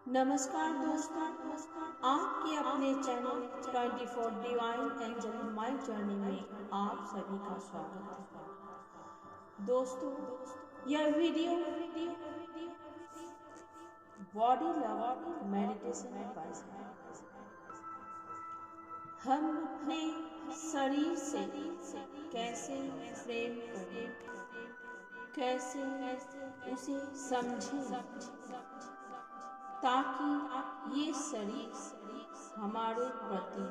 नमस्कार दोस्तों, आपके अपने channel 24 divine angel my journey में आप सभी का स्वागत है। दोस्तों, यह वीडियो बॉडी लव मेडिटेशन पर है। हम अपने शरीर से कैसे प्रेम करें, कैसे उसे समझें ताकि ये शरीर हमारे प्रति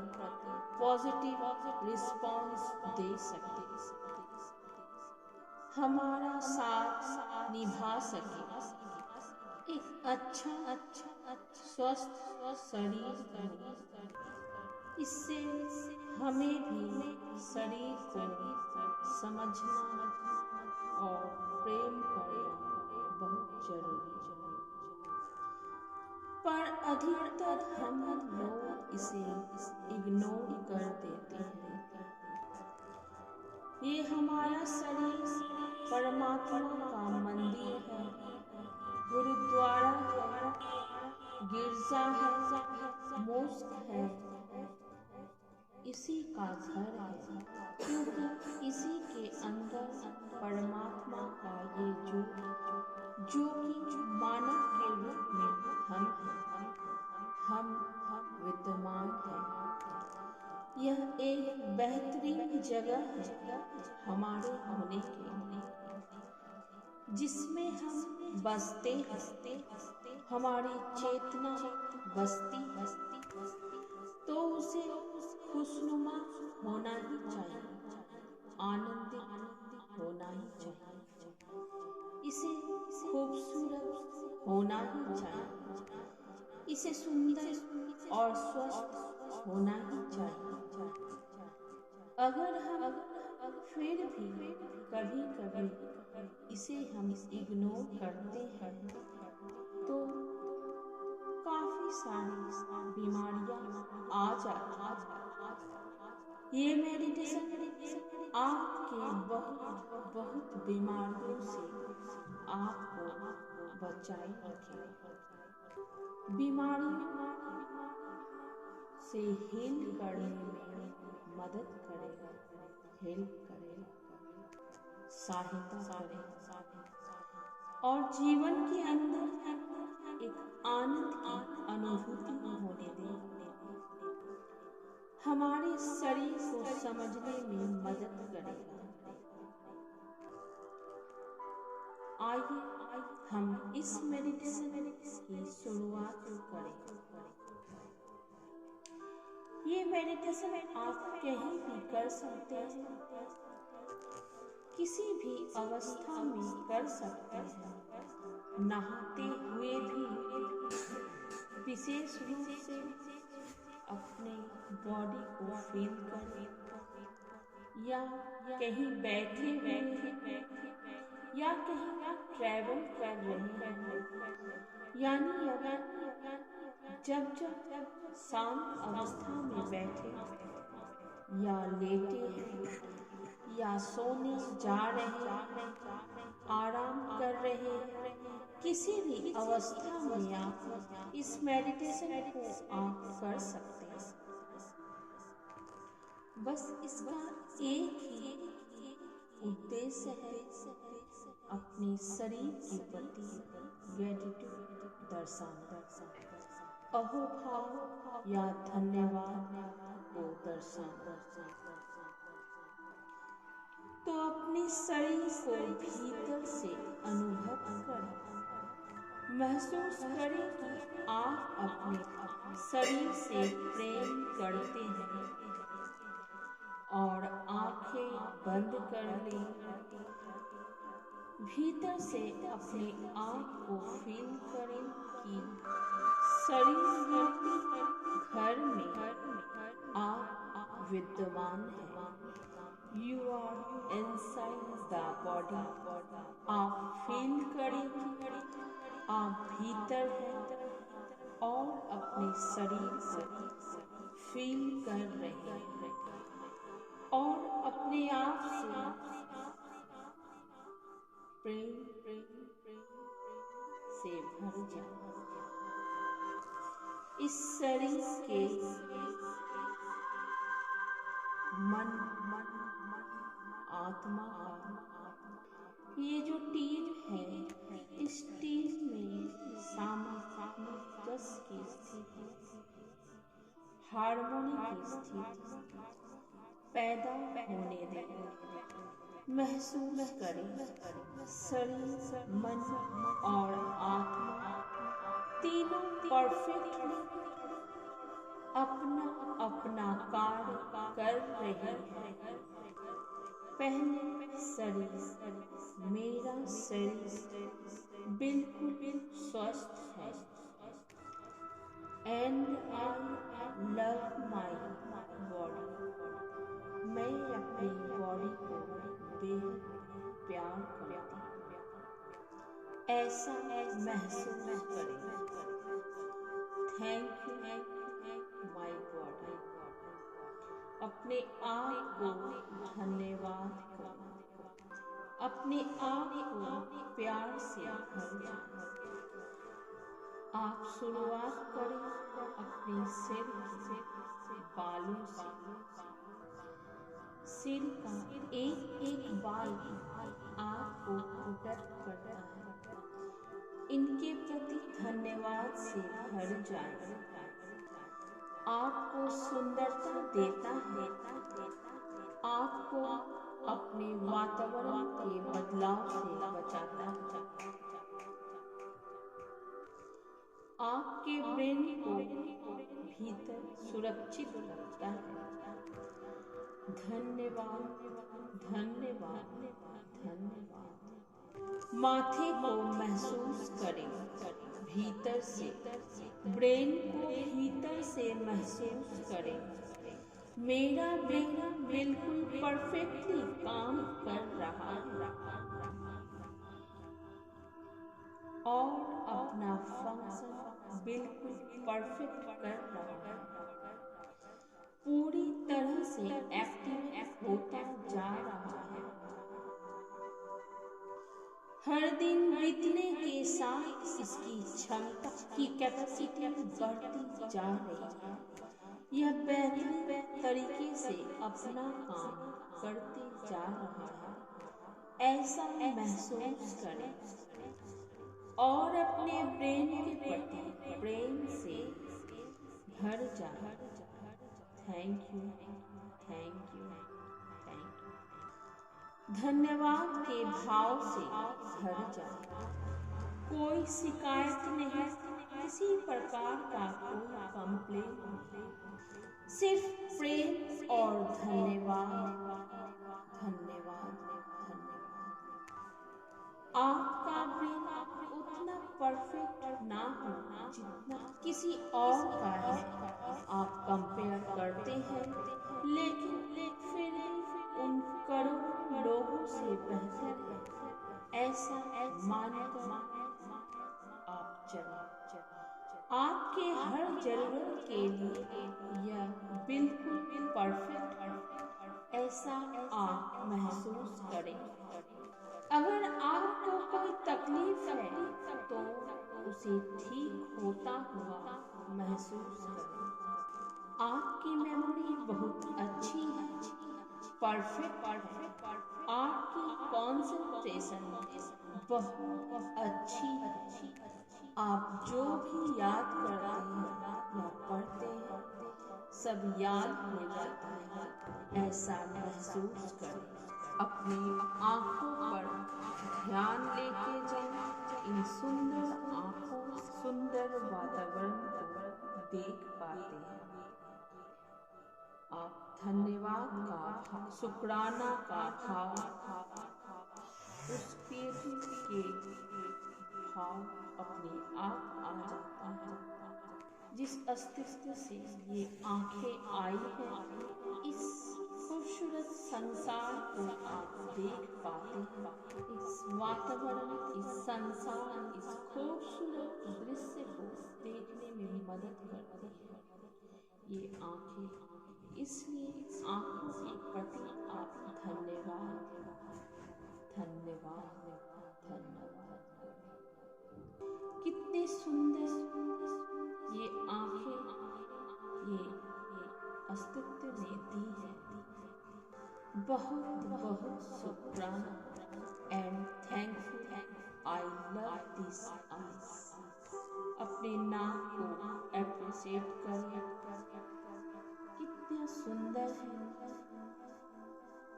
पॉजिटिव रिस्पॉन्स दे सके, हमारा साथ निभा सके, एक अच्छा स्वस्थ शरीर हो। इससे हमें भी शरीर को समझना और प्रेम करना बहुत जरूरी है। पर अधिकतर हम लोग इसे इग्नोर कर देते हैं। ये हमारा शरीर परमात्मा का मंदिर है, गुरुद्वारा है, गिरजा है, मोस्क है, इसी का घर है, क्योंकि इसी के अंदर परमात्मा का ये जो कि मानव के रूप में हम विद्यमान हैं। यह एक बेहतरीन जगह है हमारे होने के लिए, जिसमें हम बसते हैं, हमारी चेतना बसती है, तो उसे खुशनुमा होना ही चाहिए, आनंदित होना ही चाहिए, इसे खूबसूरत होना ही चाहिए, इसे सुंदर और स्वस्थ होना ही चाहिए। अगर हम फिर भी कभी कभी इसे हम इग्नोर करते हैं तो काफी सारी बीमारियां आ जाती हैं। ये मेडिटेशन आपके बहुत बीमारियों से आपको बचाए रखेगा, बीमारियों से हील करने में मदद करेगा, हेल्प करेगा, सहायता करेगा और जीवन के अंदर एक आनंद की अनुभूति होने देगा, हमारे शरीर को समझने में मदद करेगा। आइए हम इस मेडिटेशन की शुरुआत करें। ये मेडिटेशन आप कहीं भी कर सकते हैं, किसी भी अवस्था में कर सकते हैं, नहाते हुए भी विशेष रूप से अपने बॉडी को फील करें, या कहीं बैठे हुए हैं, या कहीं ट्रैवल कर रहे हैं, यानी जब शांत अवस्था में बैठे या लेटे हैं या सोने जा रहे हैं, आराम कर रहे हैं, किसी भी अवस्था में आप इस मेडिटेशन को आप कर सकते हैं। बस इसका एक ही उद्देश्य है, अपने शरीर के प्रति ग्रेटिट्यूड दर्शाना, अहोभाव या धन्यवाद को दर्शाना। तो अपने शरीर को भीतर से अनुभव करें, महसूस करें कि आप अपने शरीर से प्रेम करते हैं और आंखें बंद कर लें। भीतर से अपने आप को फील करें कि शरीर रूपी घर में आप विद्यमान हैं। You are inside the body. आप फील करें कि आप भीतर हैं और अपने शरीर को फील कर रहे हैं और अपने आप से प्रेम से भर जाए। इस शरीर के मन आत्मा का ये जो टीम है, इस टीम में सामंजस्य की स्थिति, हार्मोनी की स्थिति पैदा होने दें। महसूस करें शरीर, मन और आत्मा तीनों परफेक्टली अपना अपना कार्य कर रहे हैं। पहले शरीर, मेरा शरीर बिल्कुल स्वस्थ है and I love my body. मैं अपनी बॉडी को बेहद प्यार करती हूँ। ऐसा महसूस करें। Thank you my body. अपने आप को धन्यवाद करें। अपने आप को प्यार से भर जाएं। आप शुरुआत करें अपने सिर से, बालों से। सिर का एक एक बाल आपको प्रोटेक्ट करता है। इनके प्रति धन्यवाद से भर जाए। आपको सुंदरता देता है। आपको अपने वातावरण के बदलाव से बचाता है। आपके ब्रेन को भीतर सुरक्षित रखता है। धन्यवाद, धन्यवाद, धन्यवाद। माथे को महसूस करें भीतर से। ब्रेन को भीतर से महसूस करें। मेरा ब्रेन बिल्कुल परफेक्टली काम कर रहा है और अपना फंक्शन बिल्कुल परफेक्ट कर रहा है। पूरी तरह से एक्टिवेट होता जा रहा है। हर दिन बीतने के साथ इसकी क्षमता की कैपेसिटी बढ़ती जा रही है। यह बेहतरीन तरीके से अपना काम करते जा रहा है। ऐसा महसूस करें और अपने ब्रेन के प्रति प्रेम से भर जाए। Thank you, thank you, thank you. धन्यवाद के भाव से भर जाए। कोई शिकायत नहीं, किसी प्रकार का कोई कंप्लेन नहीं, सिर्फ प्रेम और धन्यवाद, धन्यवाद, धन्यवाद। आपका ब्रेन उतना परफेक्ट ना हो जितना किसी और का है। आप कंपेयर करते हैं, लेकिन फिर उन करोड़ों लोगों से बेहतर है, ऐसा मानकर आप चलें। आपके हर जरूरत के लिए यह बिल्कुल परफेक्ट है, ऐसा आप महसूस करें। अगर आपको कोई तकलीफ है तो उसे ठीक होता हुआ महसूस करें। आपकी मेमोरी बहुत अच्छी है, परफेक्ट है। आपकी कंसंट्रेशन बहुत अच्छी है। आप जो भी याद करते हैं या पढ़ते हैं, सब याद हो जाता है, ऐसा महसूस करें। अपनी आंखों पर ध्यान लेके जाएं। इन सुंदर आंखों, सुंदर वातावरण को देख पाते हैं। आप धन्यवाद का भाव, शुक्राना का भाव, उस क्रिएटिव के भाव अपने आप आ जाता है। जिस अस्तित्व से ये आंखें आई हैं, इस खूबसूरत संसार को आप देख पाते हैं। इस वातावरण, इस संसार, इस खूबसूरत दृश्य को देखने में मदद करती है ये आंखें। इसलिए आंखों के प्रति आप धन्यवाद, धन्यवाद, धन्यवाद। कितने सुंदर ये आंखें बहुत बहुत शुक्राना and thankful. I love this eyes. अपने नाक को अप्रिशिएट करें, कितना सुंदर है।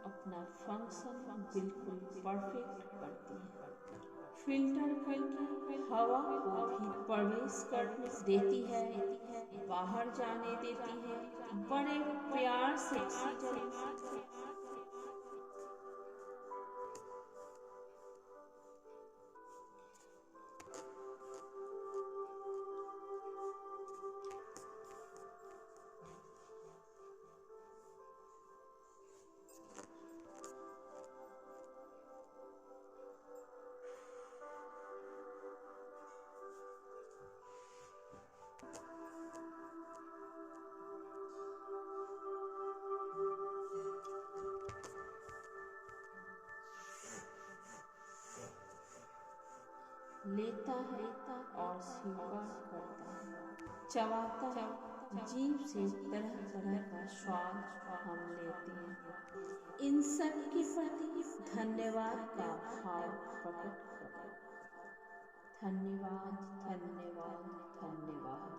अपना फंक्शन बिल्कुल परफेक्ट करती है। फिल्टर करके हवा को भी प्रवेश करने देती है, बाहर जाने देती है, बड़े प्यार से ऑक्सीजन लेता है और स्वीकार करता है, चबाता है, जीभ से तरह तरह का स्वाद हम लेते हैं। इन सब के प्रति धन्यवाद का भाव प्रकट करें। धन्यवाद, धन्यवाद, धन्यवाद।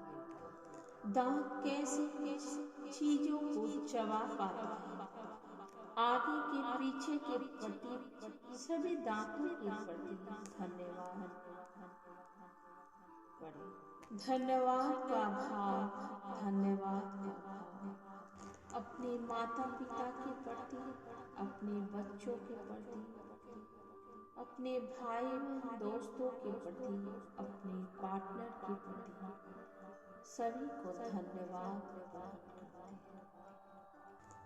दांत कैसे चीजों को चबा पाता है, आगे के पीछे के प्रति सभी दांतों के प्रति धन्यवाद करें। धन्यवाद का भाव, धन्यवाद का भाव अपने माता पिता के प्रति, अपने बच्चों के प्रति, अपने भाई बहन दोस्तों के प्रति, अपने पार्टनर के प्रति, सभी को धन्यवाद प्रकट करते हैं।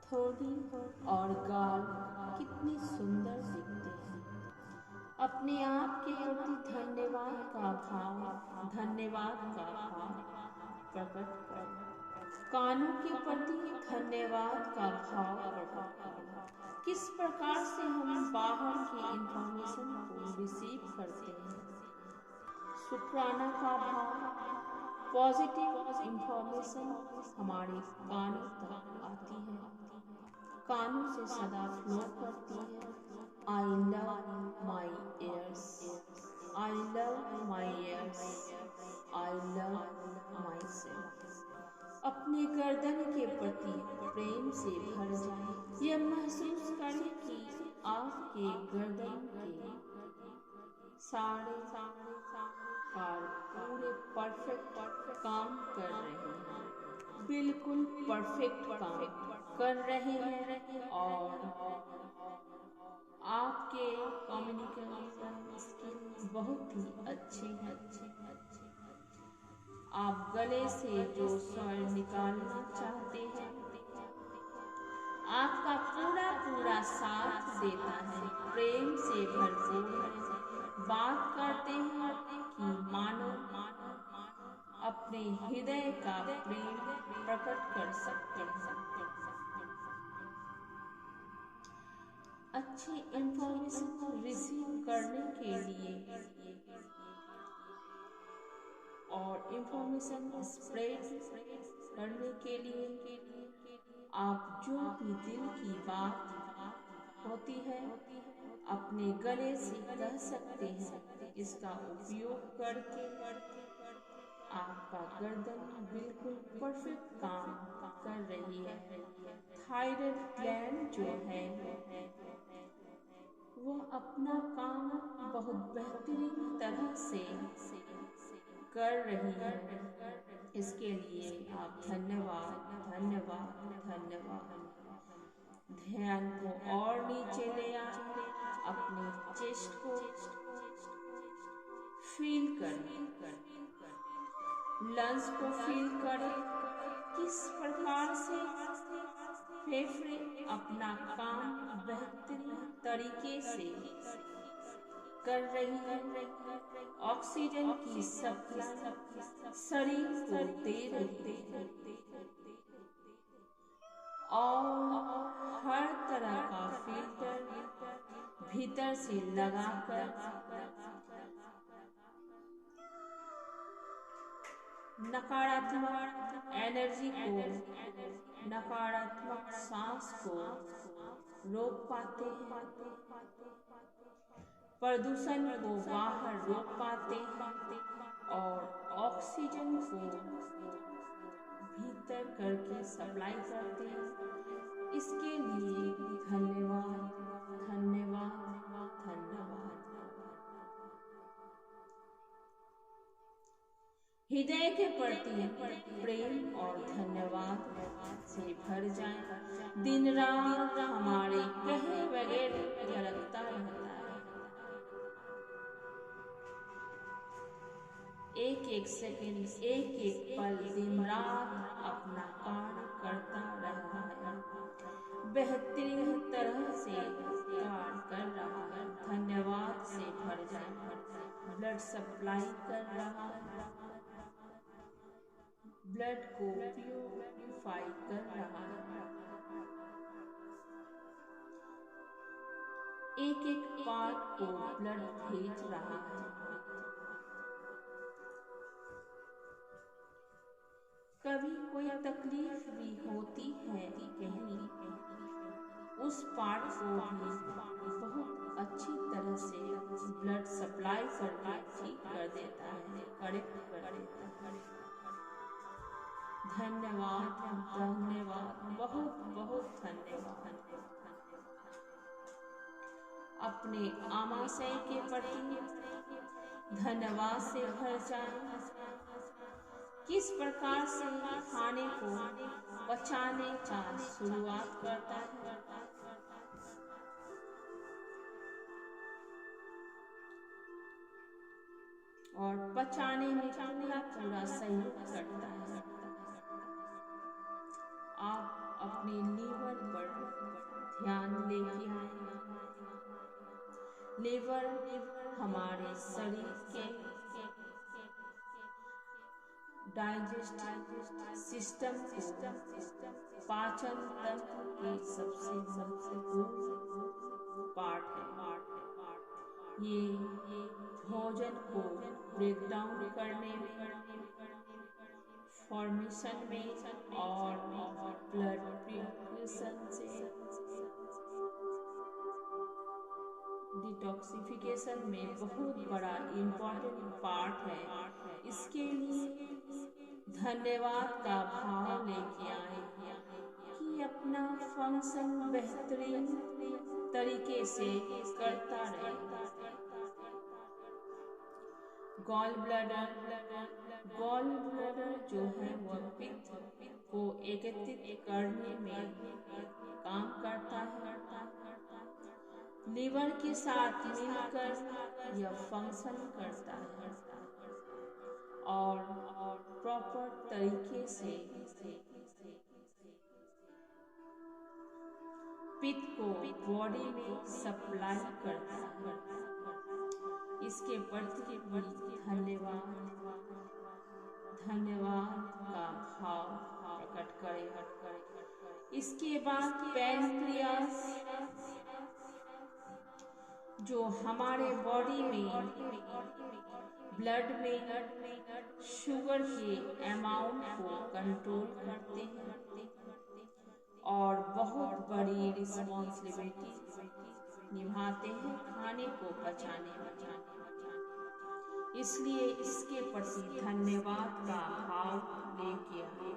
थोड़ी और गाल कितनी सुंदर दिखते हैं। अपने आप के प्रति धन्यवाद का भाव, धन्यवाद का भाव प्रकट करें। कानों के प्रति धन्यवाद का भाव प्रकट करें। किस प्रकार से हम बाहर की इंफॉर्मेशन को रिसीव करते हैं। शुक्राना का भाव, पॉजिटिव इंफॉर्मेशन हमारे कानों तक आती है, कानों से सदा फ्लो करती है। I love my ears, I love my ears, I love my self. अपने गर्दन के प्रति प्रेम से भर जाए। यह महसूस करें कि आपके गर्दन के सारे कार पूरे परफेक्ट काम कर रहे हैं, बिल्कुल परफेक्ट काम कर रहे हैं और आपके कम्युनिकेशन स्किल बहुत ही अच्छे हैं। आप गले से जो स्वर निकालना चाहते हैं, आपका पूरा पूरा साथ देता है, प्रेम से भरपूर है। बात करते हैं कि मानो अपने हृदय का प्रेम प्रकट कर सकते हैं। अच्छी इंफॉर्मेशन रिसीव करने के लिए और इंफॉर्मेशन स्प्रेड करने के लिए आप जो भी दिल की बात होती है अपने गले से कह सकते हैं। इसका उपयोग करके आपका गर्दन बिल्कुल परफेक्ट काम कर रही है। थायराइड ग्लैंड जो है वो अपना काम बहुत बेहतरीन तरह से कर रही है। इसके लिए आप धन्यवाद, धन्यवाद, धन्यवाद। ध्यान को और नीचे ले आए, अपने चेस्ट को फील करें, लंग्स को फील करें, किस प्रकार से फेफड़े अपना काम बेहतरीन तरीके से कर रही है। ऑक्सीजन की सप्लाई शरीर को दे रही है और हर तरह का फिल्टर भीतर से लगाकर नकारात्मक एनर्जी को, नकारात्मक सांस को रोक पाते हैं, प्रदूषण को बाहर रोक पाते हैं और ऑक्सीजन को भीतर करके सप्लाई करते हैं। इसके लिए धन्यवाद, धन्यवाद, धन्यवाद। हृदय के प्रति प्रेम और धन्यवाद से भर जाए। दिन रात हमारे कहे बगैर झलकता रहता है। एक एक सेकंड, एक एक पल दिन रात अपना कार्य करता रहा है, बेहतरीन तरह से कार्य कर रहा है। धन्यवाद से भर जाए। ब्लड सप्लाई कर रहा है, ब्लड को प्यूरिफाई कर रहा है, एक एक पार्ट को ब्लड भेज रहा है। कभी कोई तकलीफ भी होती है कहीं, उस पार्ट को भी बहुत अच्छी तरह से ब्लड सप्लाई करके ठीक कर देता है, करेक्ट कर देता है। धन्यवाद, धन्यवाद, बहुत बहुत धन्यवाद। अपने आमाशय के प्रति धन्यवाद से भर जाए। किस प्रकार से खाने को पचाने का शुरुआत करता है, और पचाने में पूरा पूरा सहयोग करता है। आप अपने लीवर पर ध्यान लेके आए। लीवर हमारे शरीर के डाइजेस्टिव सिस्टम को, पाचन तंत्र के सबसे महत्वपूर्ण पार्ट है। ये भोजन को ब्रेक डाउन करने में, फॉर्मेशन में और ब्लड प्यूरिफिकेशन से, डिटॉक्सिफिकेशन में बहुत बड़ा इम्पोर्टेंट पार्ट है। इसके लिए धन्यवाद का भाव लेके आए कि अपना फंक्शन बेहतरीन तरीके से करता रहे। गॉल ब्लैडर जो है वह पित्त को एकत्रित करने में काम करता है। लीवर के साथ मिलकर यह फंक्शन करता है और प्रॉपर तरीके से पित्त को बॉडी में सप्लाई करता है। इसके प्रति धन्यवाद, धन्यवाद का भाव प्रकट करें। इसके बाद पैनक्रियास जो हमारे बॉडी में ब्लड में शुगर के अमाउंट को कंट्रोल करते हैं और बहुत बड़ी रिस्पॉन्सिबिलिटी निभाते हैं खाने को पचाने में। इसलिए इसके प्रति धन्यवाद का भाव लेके आए।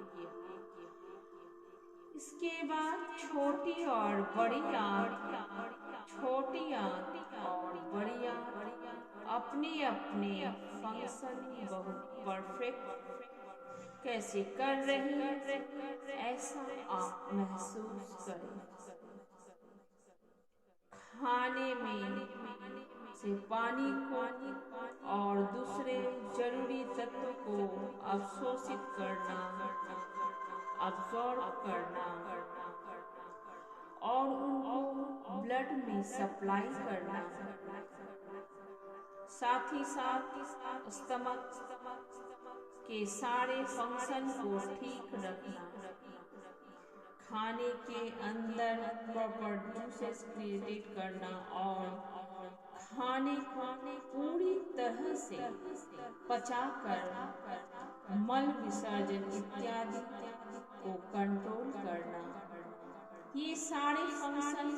इसके बाद छोटी और बड़ी आंत, छोटी आंत और बड़ी आंत अपने अपने फंक्शन बहुत परफेक्ट कैसे कर रही है, ऐसा आप महसूस करें। खाने में से पानी को और दूसरे जरूरी तत्वों को अवशोषित करना, अब्सॉर्ब करना और उनको ब्लड में सप्लाई करना, साथ ही साथ स्टमक के सारे फंक्शन को ठीक रखना, खाने के अंदर प्रॉपर जूसेस क्रिएट करना और खाने को पूरी तरह से पचाकर मल विसर्जन इत्यादि को कंट्रोल करना, ये सारे फंक्शन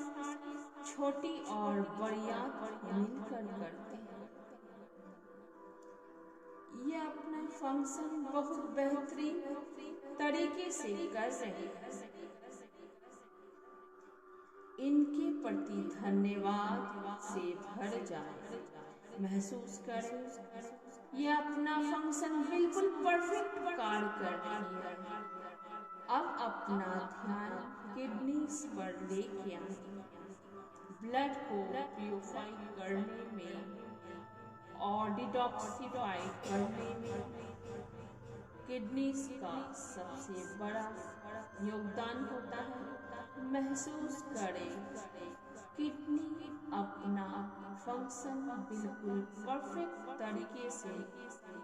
छोटी और बड़ी आंख मिलकर करते हैं। ये अपना फंक्शन बहुत बेहतरीन तरीके से कर रहे हैं। इनके प्रति धन्यवाद से भर जाए। महसूस करें ये अपना फंक्शन बिल्कुल परफेक्ट कार्य कर रही है। अब अपना ध्यान किडनीज पर लेके आए। ब्लड को प्यूरिफाई करने में और डिटॉक्सिफाई करने में किडनीज का सबसे बड़ा योगदान होता है। महसूस करें किडनी अपना फंक्शन बिल्कुल परफेक्ट तरीके से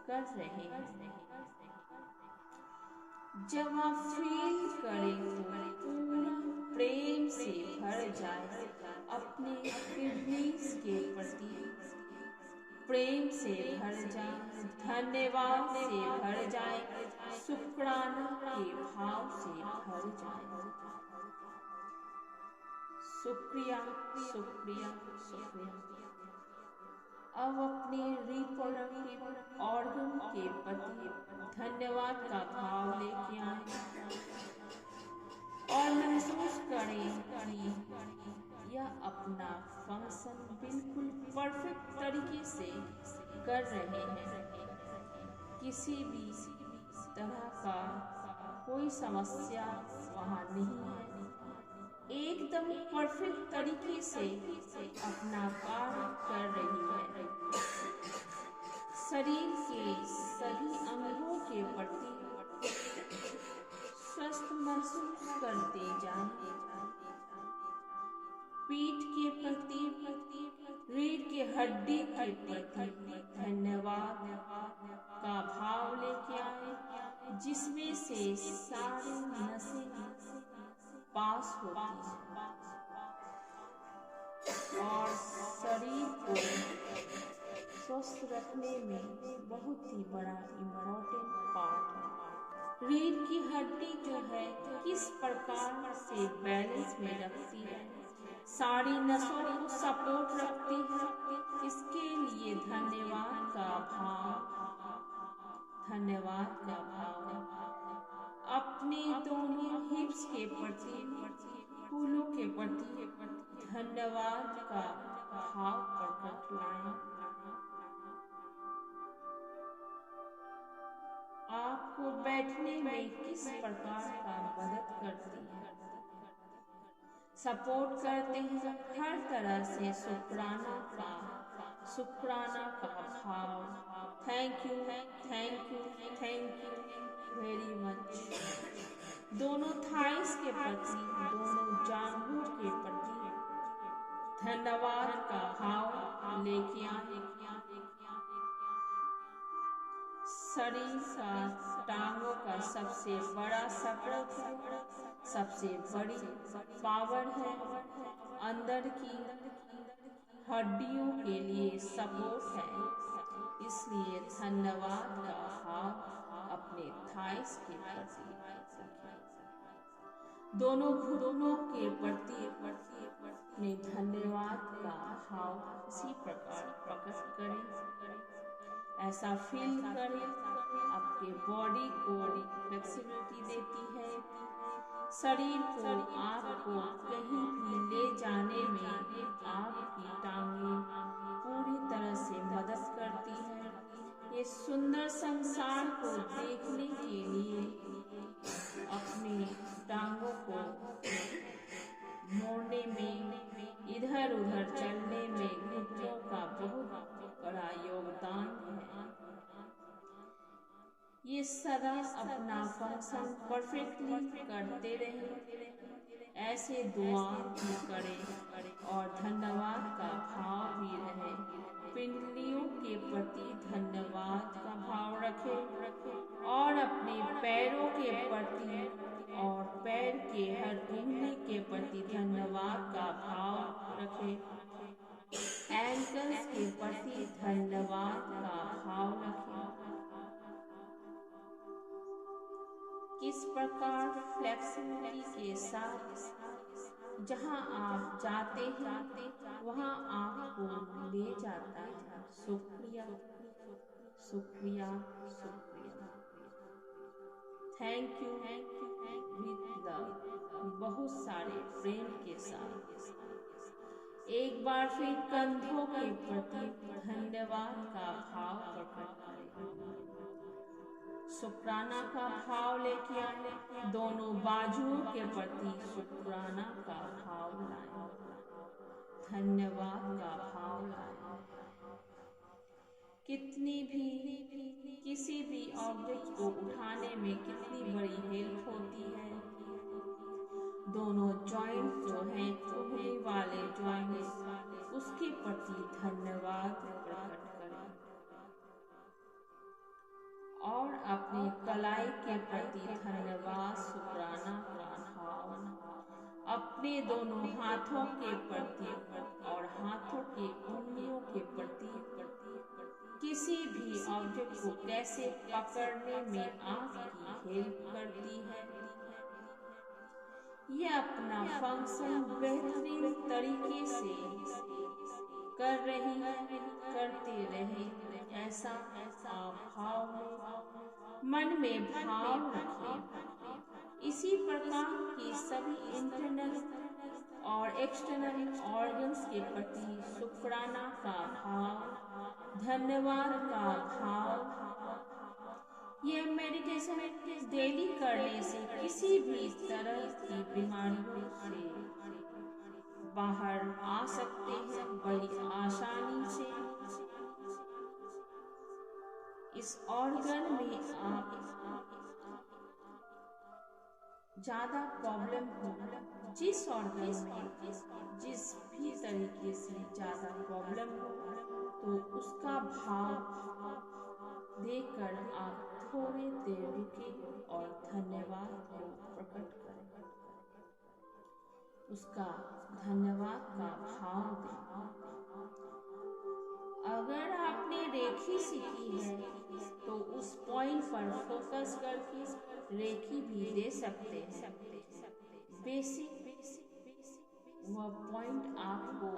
कर रहे हैं। जब आप फील करें तो पूरा प्रेम से भर जाए। अपने किडनीज के प्रति प्रेम से भर जाए, धन्यवाद से भर जाए, शुक्राना के भाव से भर जाए। शुक्रिया शुक्रिया शुक्रिया। अब अपने रिप्रोडक्टिव ऑर्गन के प्रति धन्यवाद का भाव लेके आए और महसूस करें कि यह अपना फंक्शन बिल्कुल परफेक्ट तरीके से कर रहे हैं। किसी भी तरह का कोई समस्या वहाँ नहीं है। एकदम परफेक्ट तरीके से अपना कार्य कर रही है। शरीर के सभी अंगों के प्रति स्वस्थ महसूस करते जाएं। पीठ के प्रति, रीढ़ के हड्डी के प्रति धन्यवाद का भाव लेके आए, जिसमें से सारी नसें पास होती हैं और शरीर को स्वस्थ रखने में बहुत ही बड़ा इम्पोर्टेंट पार्ट है। रीढ़ की हड्डी जो है किस प्रकार से बैलेंस में रखती है, सारी नसों को सपोर्ट रखती है। इसके लिए धन्यवाद का भाव, धन्यवाद का भाव अपने दोनों हिप्स के प्रति, फूलों के प्रति धन्यवाद का भाव प्रकट लाएं। आपको बैठने में किस प्रकार का मदद करती है, सपोर्ट करते हैं। हर तरह से शुक्राना का भाव। Thank you thank you thank you very much. दोनों थाइस के प्रति, दोनों जांघों के प्रति धन्यवाद का भाव लेके आए। शरीर का टांगों का सबसे बड़ा सपोर्ट है, सबसे बड़ी पावर है। अंदर की हड्डियों के लिए सपोर्ट है। इसलिए धन्यवाद का भाव अपने थाइस के प्रति, दोनों घुटनों के प्रति अपने धन्यवाद का भाव इसी प्रकार प्रकट करें। ऐसा फील करें आपके बॉडी को फ्लेक्सिबिलिटी देती है। शरीर को आपको कहीं भी ले जाने में आपकी टांगें पूरी तरह से मदद करती है। ये सुंदर संसार को देखने के लिए अपनी टांगों को मोड़ने में, इधर उधर चलने में घुटनों का बहुत बड़ा योगदान है। ये सदा अपना फंक्शन परफेक्टली करते रहें। ऐसे दुआ भी करें और धन्यवाद का भाव भी रहे। पिंडलियों के प्रति धन्यवाद का भाव रखें और अपने पैरों के प्रति और पैर के हर उंगली के प्रति धन्यवाद का भाव रखें। एंकल्स के प्रति धन्यवाद का भाव रखें। किस प्रकार फ्लेक्सिबिलिटी के साथ जहाँ आप जाते हैं वहाँ आपको ले जाता है। शुक्रिया, शुक्रिया, शुक्रिया। थैंक यू विद लव, बहुत सारे प्रेम के साथ। एक बार फिर कंधों के प्रति धन्यवाद का भाव प्रकट करें। शुक्राना का भाव लेके आए। दोनों बाजुओं के प्रति शुक्राना का भाव लाए, धन्यवाद का भाव लाए। कितनी भी किसी भी ऑब्जेक्ट को उठाने में कितनी बड़ी हेल्प होती है। दोनों जॉइंट जो हैं, उंगली वाले जॉइंट्स, उसके प्रति धन्यवाद प्रकट करें और अपनी कलाई के प्रति धन्यवाद शुक्राना का भाव अपने दोनों हाथों के प्रति और हाथों की उंगलियों के प्रति किसी भी ऑब्जेक्ट को कैसे पकड़ने में आपकी हेल्प करती है। यह अपना फंक्शन बेहतरीन तरीके से कर रही है, करते रहे। ऐसा आप भाव में मन में भाव रखें। इसी प्रकार की सभी इंटरनल और एक्सटर्नल ऑर्गन्स के प्रति शुक्राना का भाव, धन्यवाद का भाव। यह मेडिटेशन डेली करने से किसी भी तरह की बीमारियों से बाहर आ सकते हैं बड़ी आसानी से। इस ऑर्गन में आप ज्यादा प्रॉब्लम हो, जिस ऑर्गन में जिस भी तरीके से ज्यादा प्रॉब्लम हो, तो उसका भाव देकर आप थोड़ी देर रुकें और धन्यवाद को प्रकट करें। उसका धन्यवाद का भाव दें। अगर आपने रेखी सीखी है तो उस पॉइंट पर फोकस करके रेखी भी दे सकते हैं। बेसिक वह पॉइंट आपको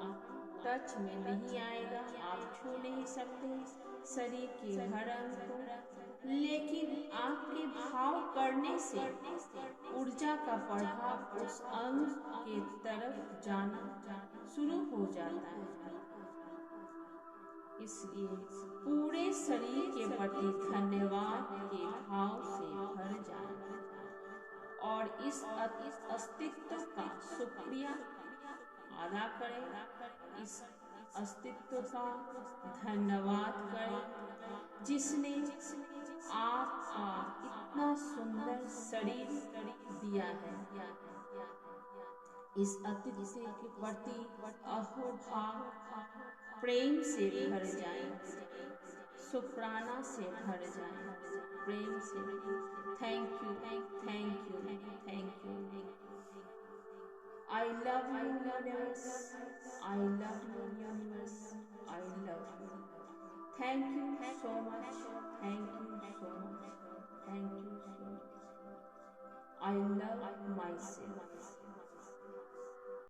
टच में नहीं आएगा, आप छू नहीं सकते शरीर के हर अंग को, लेकिन आपके भाव करने से ऊर्जा का प्रभाव उस अंग के तरफ जाना शुरू हो जाता है। इसलिए पूरे शरीर के प्रति धन्यवाद के भाव से भर जाए और इस अस्तित्व का शुक्रिया अदा करें। इस अस्तित्व का धन्यवाद करें जिसने आपका इतना सुंदर शरीर दिया है। इस अस्तित्व के प्रति अहोभाव प्रेम से भर जाएं, शुक्राना से भर जाएं, प्रेम से। Thank you, thank you, thank you. I love you universe, I love you universe, I love you. Thank you so much, thank you so much, thank you so much. I love myself.